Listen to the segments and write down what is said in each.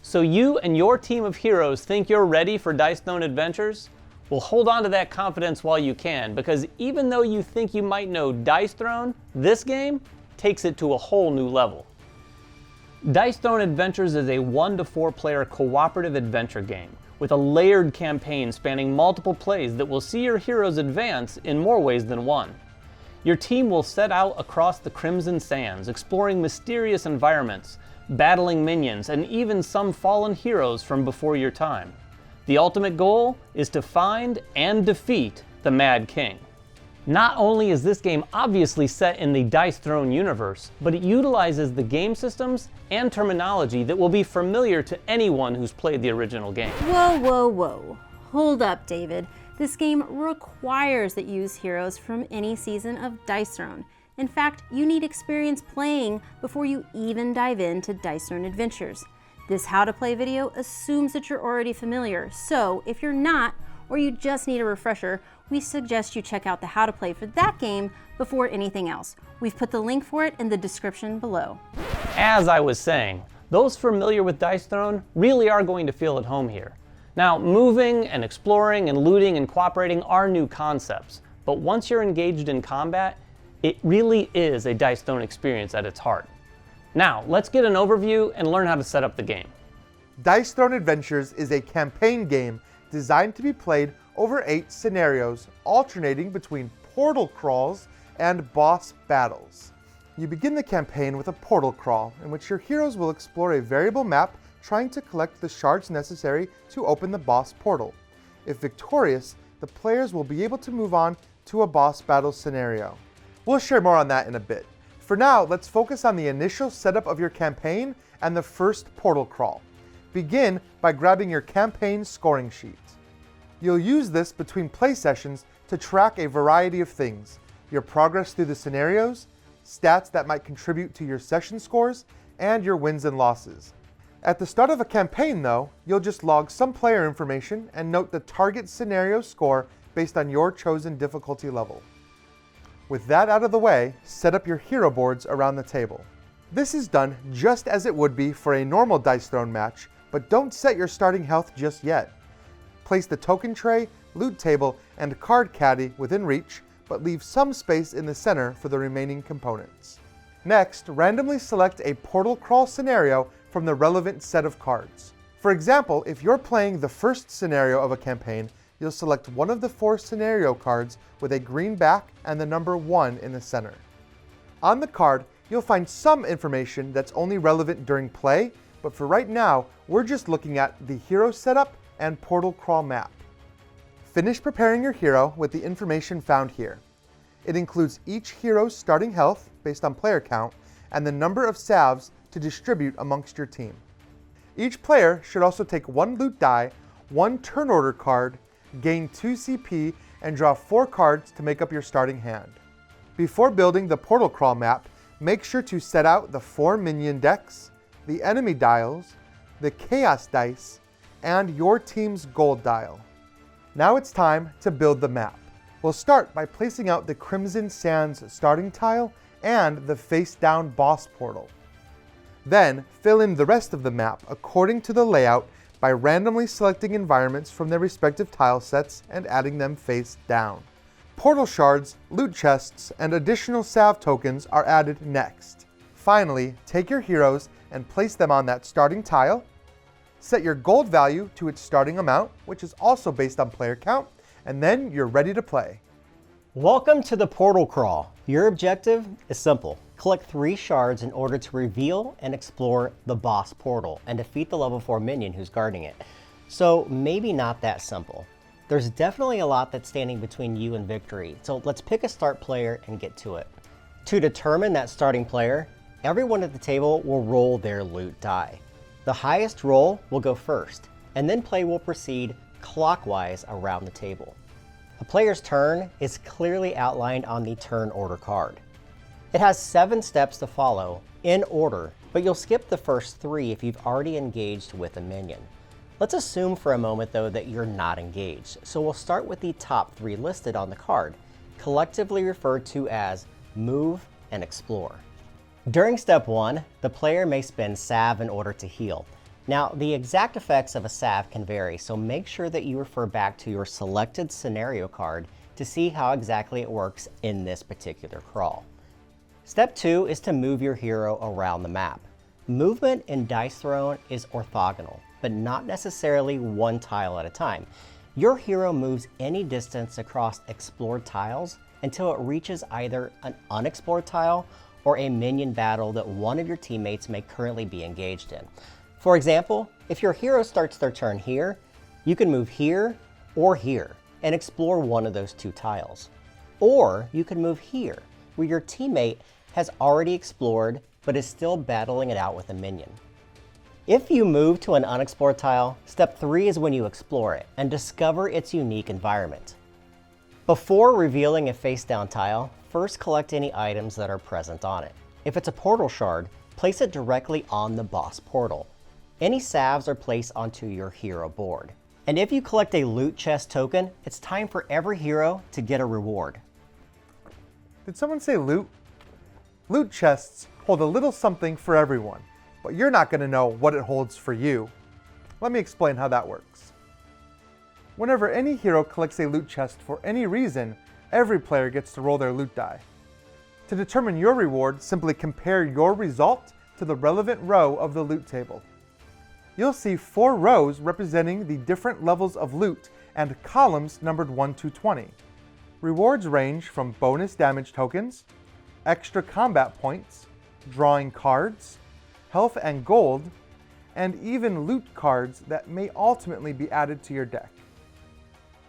So you and your team of heroes think you're ready for Dice Throne Adventures? Well, hold on to that confidence while you can, because even though you think you might know Dice Throne, this game takes it to a whole new level. Dice Throne Adventures is a 1 to 4 player cooperative adventure game with a layered campaign spanning multiple plays that will see your heroes advance in more ways than one. Your team will set out across the Crimson Sands, exploring mysterious environments, battling minions, and even some fallen heroes from before your time. The ultimate goal is to find and defeat the Mad King. Not only is this game obviously set in the Dice Throne universe, but it utilizes the game systems and terminology that will be familiar to anyone who's played the original game. Whoa, whoa, whoa. Hold up, David. This game requires that you use heroes from any season of Dice Throne. In fact, you need experience playing before you even dive into Dice Throne Adventures. This how to play video assumes that you're already familiar, so if you're not, or you just need a refresher, we suggest you check out the how to play for that game before anything else. We've put the link for it in the description below. As I was saying, those familiar with Dice Throne really are going to feel at home here. Now, moving and exploring and looting and cooperating are new concepts, but once you're engaged in combat, it really is a Dice Throne experience at its heart. Now, let's get an overview and learn how to set up the game. Dice Throne Adventures is a campaign game designed to be played over 8 scenarios, alternating between portal crawls and boss battles. You begin the campaign with a portal crawl, in which your heroes will explore a variable map trying to collect the shards necessary to open the boss portal. If victorious, the players will be able to move on to a boss battle scenario. We'll share more on that in a bit. For now, let's focus on the initial setup of your campaign and the first portal crawl. Begin by grabbing your campaign scoring sheet. You'll use this between play sessions to track a variety of things: your progress through the scenarios, stats that might contribute to your session scores, and your wins and losses. At the start of a campaign, though, you'll just log some player information and note the target scenario score based on your chosen difficulty level. With that out of the way, set up your hero boards around the table. This is done just as it would be for a normal Dice Throne match, but don't set your starting health just yet. Place the token tray, loot table, and card caddy within reach, but leave some space in the center for the remaining components. Next, randomly select a portal crawl scenario from the relevant set of cards. For example, if you're playing the first scenario of a campaign, you'll select one of the 4 scenario cards with a green back and the number 1 in the center. On the card, you'll find some information that's only relevant during play, but for right now, we're just looking at the hero setup and portal crawl map. Finish preparing your hero with the information found here. It includes each hero's starting health based on player count and the number of salves to distribute amongst your team. Each player should also take 1 loot die, 1 turn order card, gain 2 CP, and draw 4 cards to make up your starting hand. Before building the portal crawl map, make sure to set out the 4 minion decks, the enemy dials, the chaos dice, and your team's gold dial. Now it's time to build the map. We'll start by placing out the Crimson Sands starting tile and the face-down boss portal. Then fill in the rest of the map according to the layout by randomly selecting environments from their respective tile sets and adding them face down. Portal shards, loot chests, and additional salve tokens are added next. Finally, take your heroes and place them on that starting tile. Set your gold value to its starting amount, which is also based on player count, and then you're ready to play. Welcome to the portal crawl. Your objective is simple. Collect 3 shards in order to reveal and explore the boss portal and defeat the level 4 minion who's guarding it. So maybe not that simple. There's definitely a lot that's standing between you and victory, so let's pick a start player and get to it. To determine that starting player, everyone at the table will roll their loot die. The highest roll will go first, and then play will proceed clockwise around the table. A player's turn is clearly outlined on the turn order card. It has 7 steps to follow in order, but you'll skip the first 3 if you've already engaged with a minion. Let's assume for a moment though that you're not engaged, so we'll start with the top 3 listed on the card, collectively referred to as Move and Explore. During step 1, the player may spend salve in order to heal. Now, the exact effects of a salve can vary, so make sure that you refer back to your selected scenario card to see how exactly it works in this particular crawl. Step 2 is to move your hero around the map. Movement in Dice Throne is orthogonal, but not necessarily one tile at a time. Your hero moves any distance across explored tiles until it reaches either an unexplored tile or a minion battle that one of your teammates may currently be engaged in. For example, if your hero starts their turn here, you can move here or here and explore one of those two tiles. Or you can move here, where your teammate has already explored but is still battling it out with a minion. If you move to an unexplored tile, step 3 is when you explore it and discover its unique environment. Before revealing a face-down tile, first collect any items that are present on it. If it's a portal shard, place it directly on the boss portal. Any salves are placed onto your hero board. And if you collect a loot chest token, it's time for every hero to get a reward. Did someone say loot? Loot chests hold a little something for everyone, but you're not going to know what it holds for you. Let me explain how that works. Whenever any hero collects a loot chest for any reason, every player gets to roll their loot die. To determine your reward, simply compare your result to the relevant row of the loot table. You'll see 4 rows representing the different levels of loot and columns numbered 1 to 20. Rewards range from bonus damage tokens, extra combat points, drawing cards, health and gold, and even loot cards that may ultimately be added to your deck.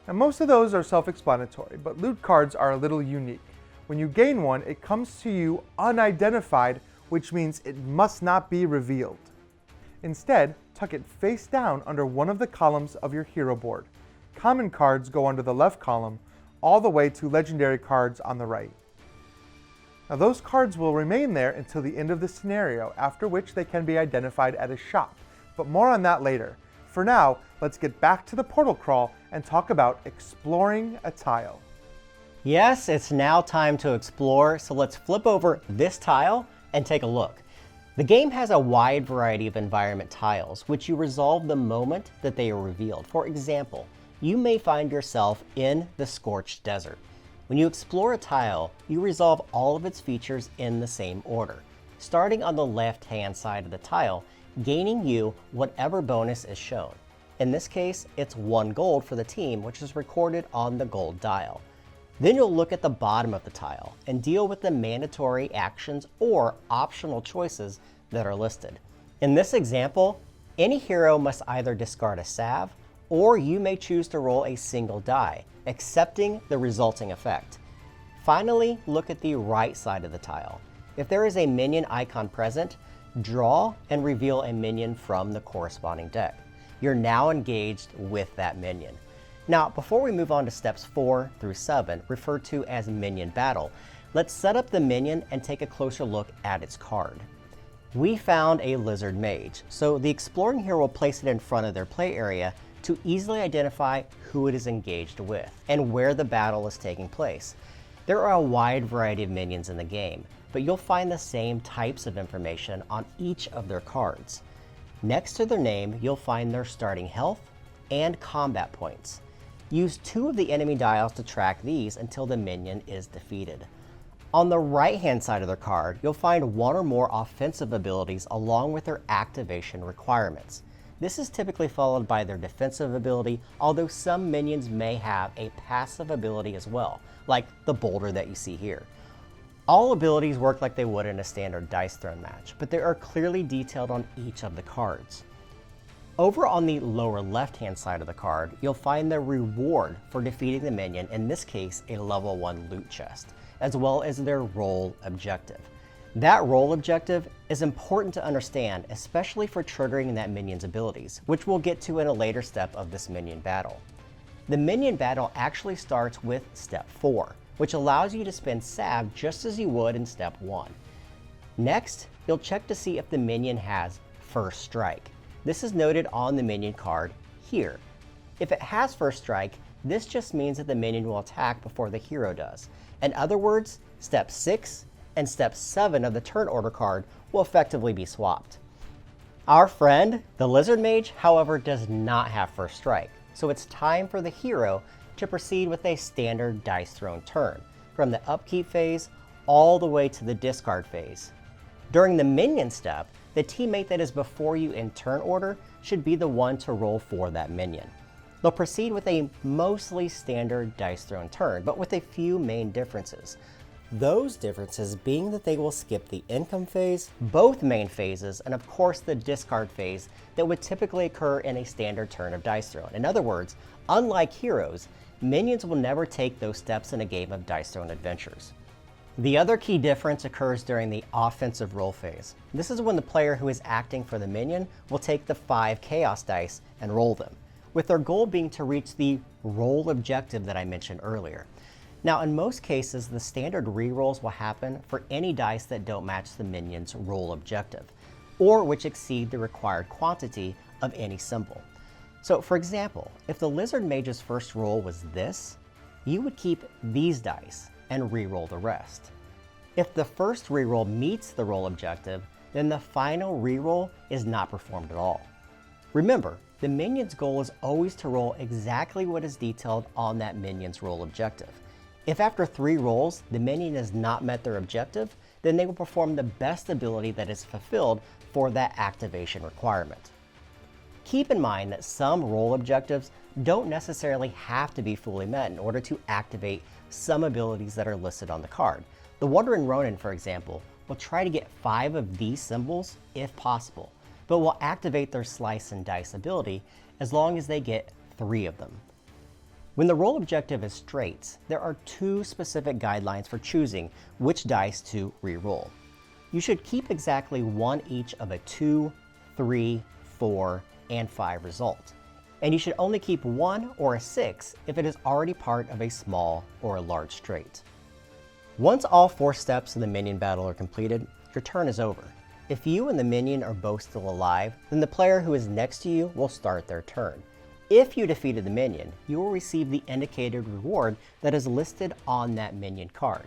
Now, most of those are self-explanatory, but loot cards are a little unique. When you gain one, it comes to you unidentified, which means it must not be revealed. Instead, tuck it face down under one of the columns of your hero board. Common cards go under the left column, all the way to legendary cards on the right. Now, those cards will remain there until the end of the scenario, after which they can be identified at a shop, but more on that later. For now, let's get back to the portal crawl and talk about exploring a tile. Yes, it's now time to explore, so let's flip over this tile and take a look. The game has a wide variety of environment tiles, which you resolve the moment that they are revealed. For example, you may find yourself in the Scorched Desert. When you explore a tile, you resolve all of its features in the same order, starting on the left-hand side of the tile, gaining you whatever bonus is shown. In this case, it's 1 gold for the team, which is recorded on the gold dial. Then you'll look at the bottom of the tile and deal with the mandatory actions or optional choices that are listed. In this example, any hero must either discard a salve or you may choose to roll a single die, accepting the resulting effect. Finally, look at the right side of the tile. If there is a minion icon present, draw and reveal a minion from the corresponding deck. You're now engaged with that minion. Now, before we move on to steps 4 through 7, referred to as minion battle, let's set up the minion and take a closer look at its card. We found a lizard mage, so the exploring hero will place it in front of their play area to easily identify who it is engaged with and where the battle is taking place. There are a wide variety of minions in the game, but you'll find the same types of information on each of their cards. Next to their name, you'll find their starting health and combat points. Use 2 of the enemy dials to track these until the minion is defeated. On the right-hand side of their card, you'll find 1 or more offensive abilities along with their activation requirements. This is typically followed by their defensive ability, although some minions may have a passive ability as well, like the boulder that you see here. All abilities work like they would in a standard Dice Throne match, but they are clearly detailed on each of the cards. Over on the lower left-hand side of the card, you'll find the reward for defeating the minion, in this case a level 1 loot chest, as well as their role objective. That role objective is important to understand, especially for triggering that minion's abilities, which we'll get to in a later step of this minion battle. The minion battle actually starts with step 4, which allows you to spend salve just as you would in step 1. Next, you'll check to see if the minion has first strike. This is noted on the minion card here. If it has first strike, this just means that the minion will attack before the hero does. In other words, step 6 and step 7 of the turn order card will effectively be swapped. Our friend, the Lizard Mage, however, does not have first strike, so it's time for the hero to proceed with a standard dice thrown turn, from the upkeep phase all the way to the discard phase. During the minion step, the teammate that is before you in turn order should be the one to roll for that minion. They'll proceed with a mostly standard dice thrown turn, but with a few main differences. Those differences being that they will skip the income phase, both main phases, and of course the discard phase that would typically occur in a standard turn of dice thrown. In other words, unlike heroes, minions will never take those steps in a game of dice thrown adventures. The other key difference occurs during the offensive roll phase. This is when the player who is acting for the minion will take the 5 chaos dice and roll them, with their goal being to reach the roll objective that I mentioned earlier. Now, in most cases, the standard rerolls will happen for any dice that don't match the minion's roll objective, or which exceed the required quantity of any symbol. So, for example, if the Lizard Mage's first roll was this, you would keep these dice and reroll the rest. If the first reroll meets the roll objective, then the final reroll is not performed at all. Remember, the minion's goal is always to roll exactly what is detailed on that minion's roll objective. If after 3 rolls, the minion has not met their objective, then they will perform the best ability that is fulfilled for that activation requirement. Keep in mind that some roll objectives don't necessarily have to be fully met in order to activate some abilities that are listed on the card. The Wandering Ronin, for example, will try to get 5 of these symbols if possible, but will activate their Slice and Dice ability as long as they get 3 of them. When the roll objective is straights, there are 2 specific guidelines for choosing which dice to re-roll. You should keep exactly 1 each of a 2, 3, 4, and 5 result. And you should only keep 1 or a 6 if it is already part of a small or a large straight. Once all 4 steps of the minion battle are completed, your turn is over. If you and the minion are both still alive, then the player who is next to you will start their turn. If you defeated the minion, you will receive the indicated reward that is listed on that minion card.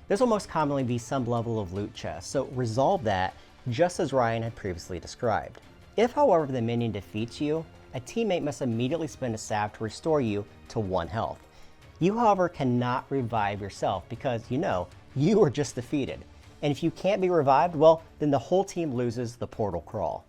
This will most commonly be some level of loot chest, so resolve that just as Ryan had previously described. If, however, the minion defeats you, a teammate must immediately spend a salve to restore you to 1 health. You, however, cannot revive yourself because, you were just defeated. And if you can't be revived, well, then the whole team loses the portal crawl.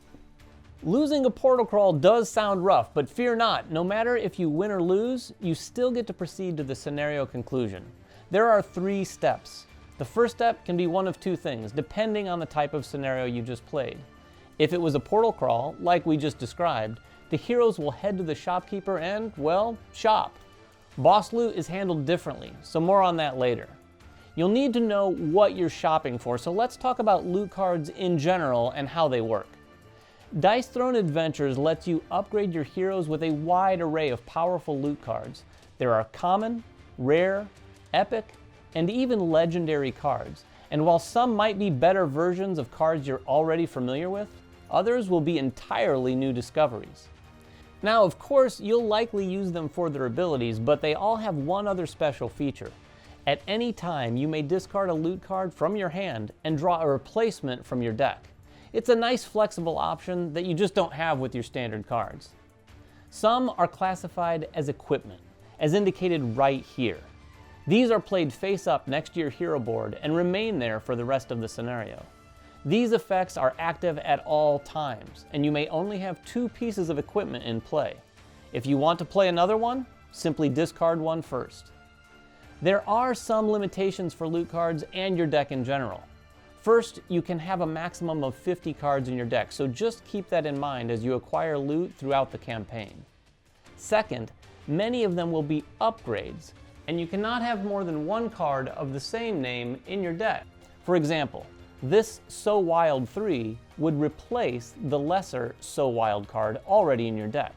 Losing a portal crawl does sound rough, but fear not. No matter if you win or lose, you still get to proceed to the scenario conclusion. There are 3 steps. The first step can be one of 2 things, depending on the type of scenario you just played. If it was a portal crawl, like we just described, the heroes will head to the shopkeeper and, well, shop. Boss loot is handled differently, so more on that later. You'll need to know what you're shopping for, so let's talk about loot cards in general and how they work. Dice Thrown Adventures lets you upgrade your heroes with a wide array of powerful loot cards. There are common, rare, epic, and even legendary cards. And while some might be better versions of cards you're already familiar with, others will be entirely new discoveries. Now, of course, you'll likely use them for their abilities, but they all have one other special feature. At any time, you may discard a loot card from your hand and draw a replacement from your deck. It's a nice flexible option that you just don't have with your standard cards. Some are classified as equipment, as indicated right here. These are played face up next to your hero board and remain there for the rest of the scenario. These effects are active at all times, and you may only have 2 pieces of equipment in play. If you want to play another one, simply discard one first. There are some limitations for loot cards and your deck in general. First, you can have a maximum of 50 cards in your deck, so just keep that in mind as you acquire loot throughout the campaign. Second, many of them will be upgrades, and you cannot have more than 1 card of the same name in your deck. For example, this So Wild 3 would replace the lesser So Wild card already in your deck.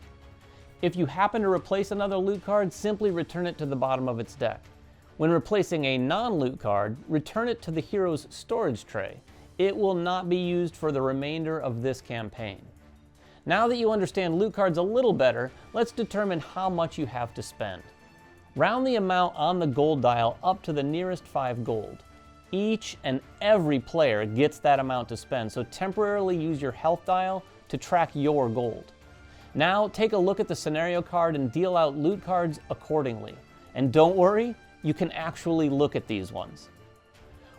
If you happen to replace another loot card, simply return it to the bottom of its deck. When replacing a non-loot card, return it to the hero's storage tray. It will not be used for the remainder of this campaign. Now that you understand loot cards a little better, let's determine how much you have to spend. Round the amount on the gold dial up to the nearest 5 gold. Each and every player gets that amount to spend, so temporarily use your health dial to track your gold. Now take a look at the scenario card and deal out loot cards accordingly. And don't worry, you can actually look at these ones.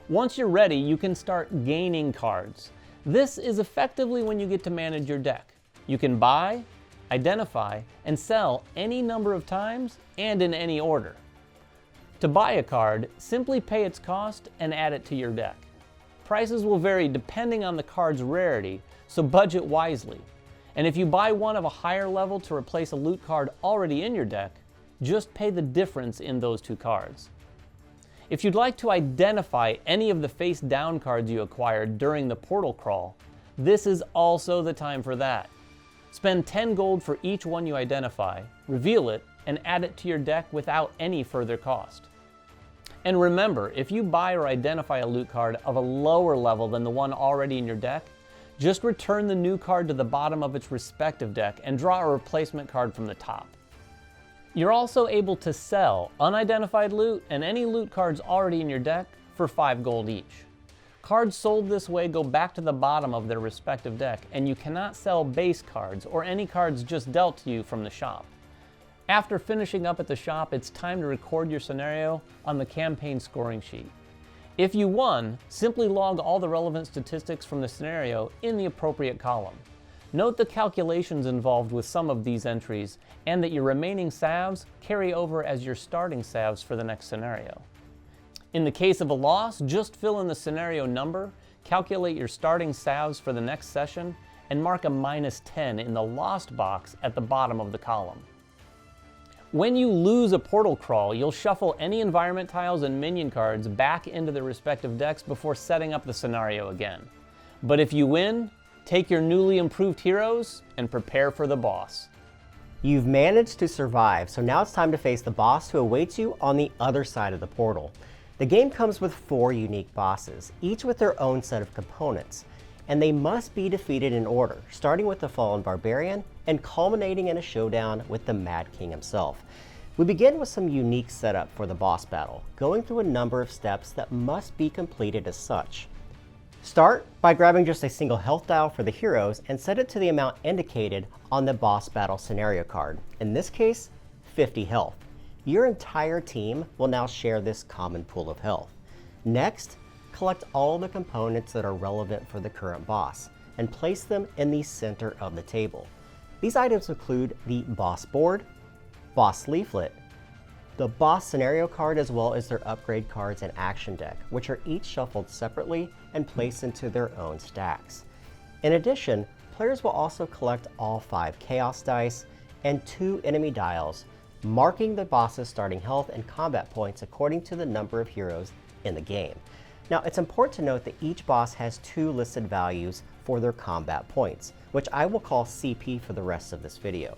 Once you're ready, you can start gaining cards. This is effectively when you get to manage your deck. You can buy, identify, and sell any number of times and in any order. To buy a card, simply pay its cost and add it to your deck. Prices will vary depending on the card's rarity, so budget wisely. And if you buy one of a higher level to replace a loot card already in your deck, just pay the difference in those two cards. If you'd like to identify any of the face down cards you acquired during the portal crawl, this is also the time for that. Spend 10 gold for each one you identify, reveal it, and add it to your deck without any further cost. And remember, if you buy or identify a loot card of a lower level than the one already in your deck, just return the new card to the bottom of its respective deck and draw a replacement card from the top. You're also able to sell unidentified loot and any loot cards already in your deck for 5 gold each. Cards sold this way go back to the bottom of their respective deck, and you cannot sell base cards or any cards just dealt to you from the shop. After finishing up at the shop, it's time to record your scenario on the campaign scoring sheet. If you won, simply log all the relevant statistics from the scenario in the appropriate column. Note the calculations involved with some of these entries, and that your remaining salves carry over as your starting salves for the next scenario. In the case of a loss, just fill in the scenario number, calculate your starting salves for the next session, and mark a -10 in the lost box at the bottom of the column. When you lose a portal crawl, you'll shuffle any environment tiles and minion cards back into their respective decks before setting up the scenario again. But if you win, take your newly improved heroes and prepare for the boss. You've managed to survive, so now it's time to face the boss who awaits you on the other side of the portal. The game comes with 4 unique bosses, each with their own set of components, and they must be defeated in order, starting with the Fallen Barbarian and culminating in a showdown with the Mad King himself. We begin with some unique setup for the boss battle, going through a number of steps that must be completed as such. Start by grabbing just a single health dial for the heroes and set it to the amount indicated on the boss battle scenario card, in this case, 50 health. Your entire team will now share this common pool of health. Next, collect all the components that are relevant for the current boss and place them in the center of the table. These items include the boss board, boss leaflet, the boss scenario card, as well as their upgrade cards and action deck, which are each shuffled separately and placed into their own stacks. In addition, players will also collect all 5 chaos dice and 2 enemy dials, marking the boss's starting health and combat points according to the number of heroes in the game. Now, it's important to note that each boss has 2 listed values for their combat points, which I will call CP for the rest of this video.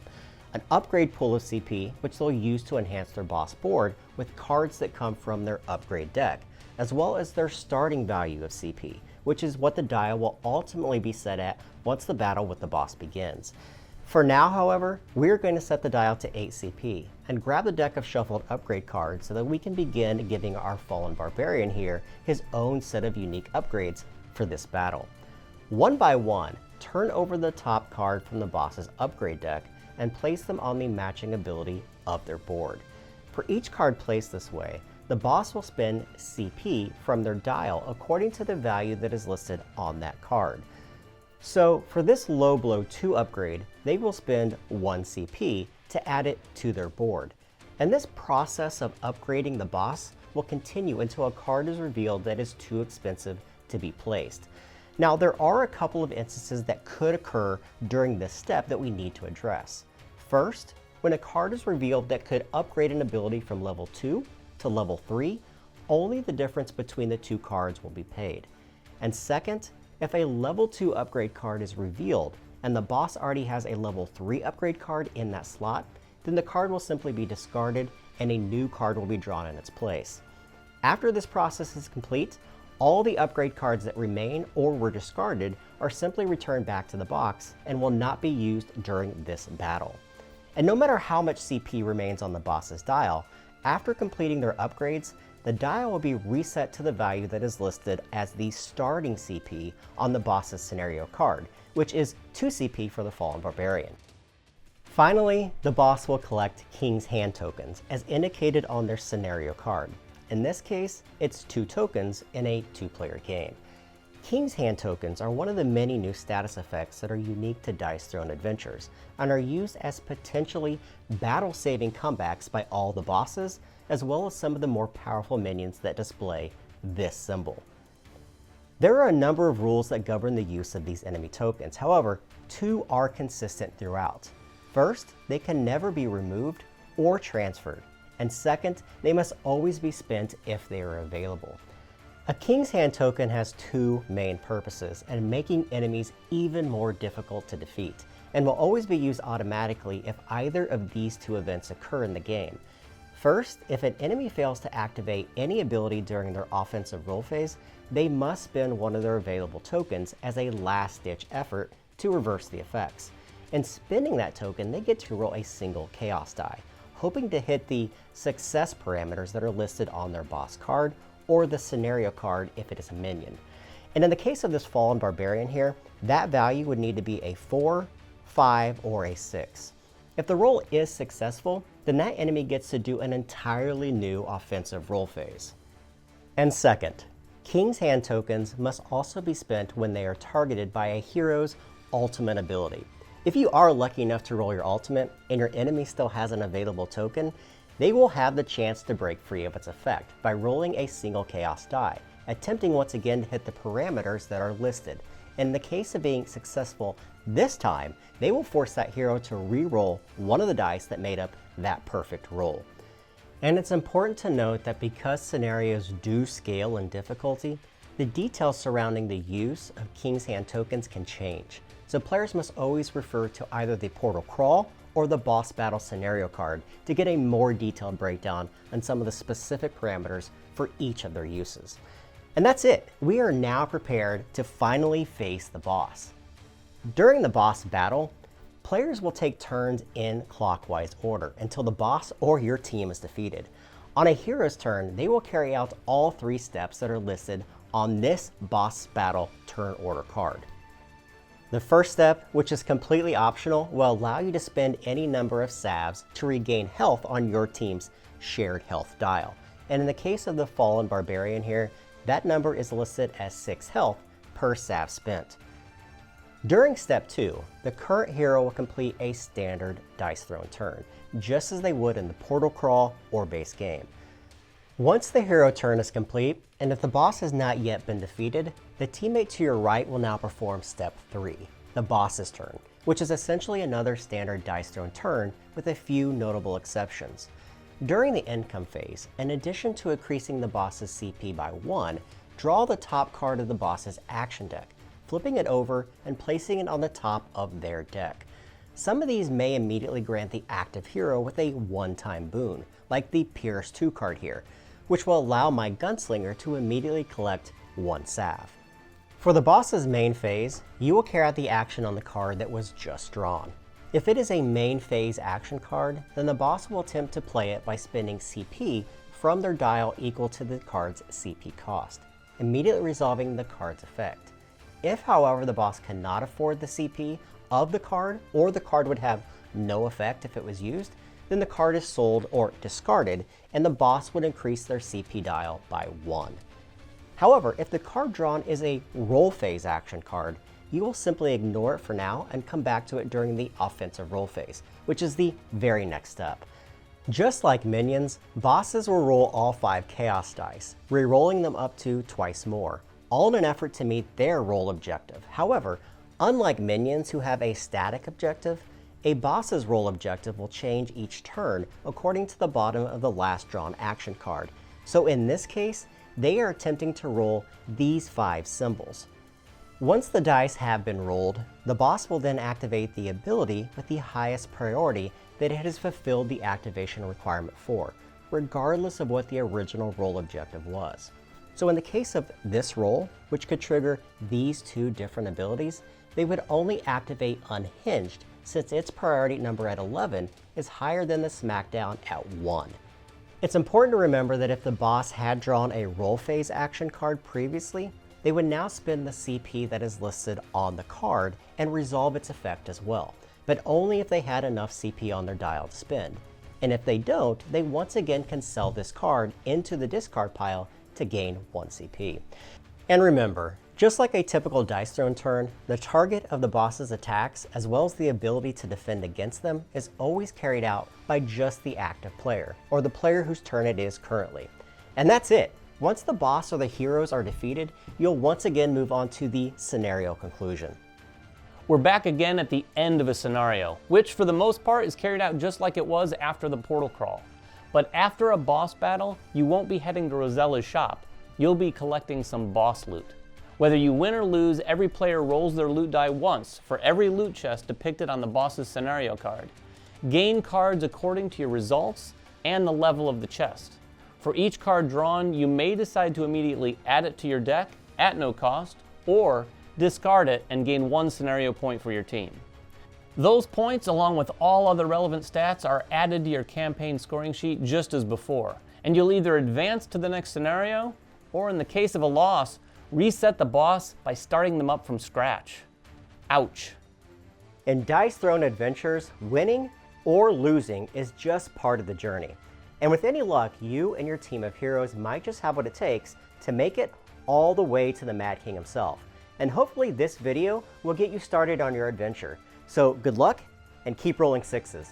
An upgrade pool of CP, which they'll use to enhance their boss board with cards that come from their upgrade deck, as well as their starting value of CP, which is what the dial will ultimately be set at once the battle with the boss begins. For now, however, we're going to set the dial to 8 CP and grab the deck of shuffled upgrade cards so that we can begin giving our Fallen Barbarian here his own set of unique upgrades for this battle. One by one, turn over the top card from the boss's upgrade deck and place them on the matching ability of their board. For each card placed this way, the boss will spend CP from their dial according to the value that is listed on that card. So for this Low Blow 2 upgrade, they will spend 1 CP to add it to their board. And this process of upgrading the boss will continue until a card is revealed that is too expensive to be placed. Now, there are a couple of instances that could occur during this step that we need to address. First, when a card is revealed that could upgrade an ability from level 2 to level 3, only the difference between the 2 cards will be paid. And second, if a level 2 upgrade card is revealed and the boss already has a level 3 upgrade card in that slot, then the card will simply be discarded and a new card will be drawn in its place. After this process is complete, all the upgrade cards that remain or were discarded are simply returned back to the box and will not be used during this battle. And no matter how much CP remains on the boss's dial, after completing their upgrades, the dial will be reset to the value that is listed as the starting CP on the boss's scenario card, which is 2 CP for the Fallen Barbarian. Finally, the boss will collect King's Hand tokens, as indicated on their scenario card. In this case, it's 2 tokens in a 2-player game. King's Hand tokens are one of the many new status effects that are unique to Dice Throne Adventures, and are used as potentially battle-saving comebacks by all the bosses, as well as some of the more powerful minions that display this symbol. There are a number of rules that govern the use of these enemy tokens. However, 2 are consistent throughout. First, they can never be removed or transferred. And second, they must always be spent if they are available. A King's Hand token has 2 main purposes, and making enemies even more difficult to defeat, and will always be used automatically if either of these 2 events occur in the game. First, if an enemy fails to activate any ability during their offensive roll phase, they must spend one of their available tokens as a last-ditch effort to reverse the effects. In spending that token, they get to roll a single Chaos die, hoping to hit the success parameters that are listed on their boss card, or the scenario card if it is a minion. And in the case of this Fallen Barbarian here, that value would need to be a 4, 5, or a 6. If the roll is successful, then that enemy gets to do an entirely new offensive roll phase. And second, King's Hand tokens must also be spent when they are targeted by a hero's ultimate ability. If you are lucky enough to roll your ultimate and your enemy still has an available token, they will have the chance to break free of its effect by rolling a single Chaos die, attempting once again to hit the parameters that are listed. In the case of being successful this time, they will force that hero to re-roll one of the dice that made up that perfect roll. And it's important to note that because scenarios do scale in difficulty, the details surrounding the use of King's Hand tokens can change. So players must always refer to either the Portal Crawl or the Boss Battle scenario card to get a more detailed breakdown on some of the specific parameters for each of their uses. And that's it. We are now prepared to finally face the boss. During the boss battle, players will take turns in clockwise order until the boss or your team is defeated. On a hero's turn, they will carry out all 3 steps that are listed on this boss battle turn order card. The first step, which is completely optional, will allow you to spend any number of salves to regain health on your team's shared health dial. And in the case of the Fallen Barbarian here, that number is listed as 6 health per salve spent. During step 2, the current hero will complete a standard Dice Throne turn, just as they would in the Portal Crawl or base game. Once the hero turn is complete, and if the boss has not yet been defeated, the teammate to your right will now perform step 3, the boss's turn, which is essentially another standard Dice Throne turn with a few notable exceptions. During the income phase, in addition to increasing the boss's CP by 1, draw the top card of the boss's action deck, flipping it over and placing it on the top of their deck. Some of these may immediately grant the active hero with a one-time boon, like the Pierce 2 card here, which will allow my gunslinger to immediately collect 1 salve. For the boss's main phase, you will carry out the action on the card that was just drawn. If it is a main phase action card, then the boss will attempt to play it by spending CP from their dial equal to the card's CP cost, immediately resolving the card's effect. If, however, the boss cannot afford the CP of the card, or the card would have no effect if it was used, then the card is sold or discarded, and the boss would increase their CP dial by 1. However, if the card drawn is a roll phase action card, you will simply ignore it for now and come back to it during the offensive roll phase, which is the very next step. Just like minions, bosses will roll all 5 chaos dice, re-rolling them up to twice more, all in an effort to meet their roll objective. However, unlike minions who have a static objective, a boss's roll objective will change each turn according to the bottom of the last drawn action card. So in this case, they are attempting to roll these 5 symbols. Once the dice have been rolled, the boss will then activate the ability with the highest priority that it has fulfilled the activation requirement for, regardless of what the original roll objective was. So in the case of this roll, which could trigger these 2 different abilities, they would only activate Unhinged, since its priority number at 11 is higher than the Smackdown at 1. It's important to remember that if the boss had drawn a roll phase action card previously, they would now spend the CP that is listed on the card and resolve its effect as well, but only if they had enough CP on their dial to spend. And if they don't, they once again can sell this card into the discard pile to gain 1 CP. And remember, just like a typical Dice Throne turn, the target of the boss's attacks, as well as the ability to defend against them, is always carried out by just the active player, or the player whose turn it is currently. And that's it. Once the boss or the heroes are defeated, you'll once again move on to the scenario conclusion. We're back again at the end of a scenario, which for the most part is carried out just like it was after the portal crawl. But after a boss battle, you won't be heading to Rosella's shop. You'll be collecting some boss loot. Whether you win or lose, every player rolls their loot die once for every loot chest depicted on the boss's scenario card. Gain cards according to your results and the level of the chest. For each card drawn, you may decide to immediately add it to your deck at no cost, or discard it and gain 1 scenario point for your team. Those points, along with all other relevant stats, are added to your campaign scoring sheet just as before, and you'll either advance to the next scenario, or in the case of a loss, reset the boss by starting them up from scratch. Ouch. In Dice Throne Adventures, winning or losing is just part of the journey. And with any luck, you and your team of heroes might just have what it takes to make it all the way to the Mad King himself. And hopefully this video will get you started on your adventure. So good luck and keep rolling 6s.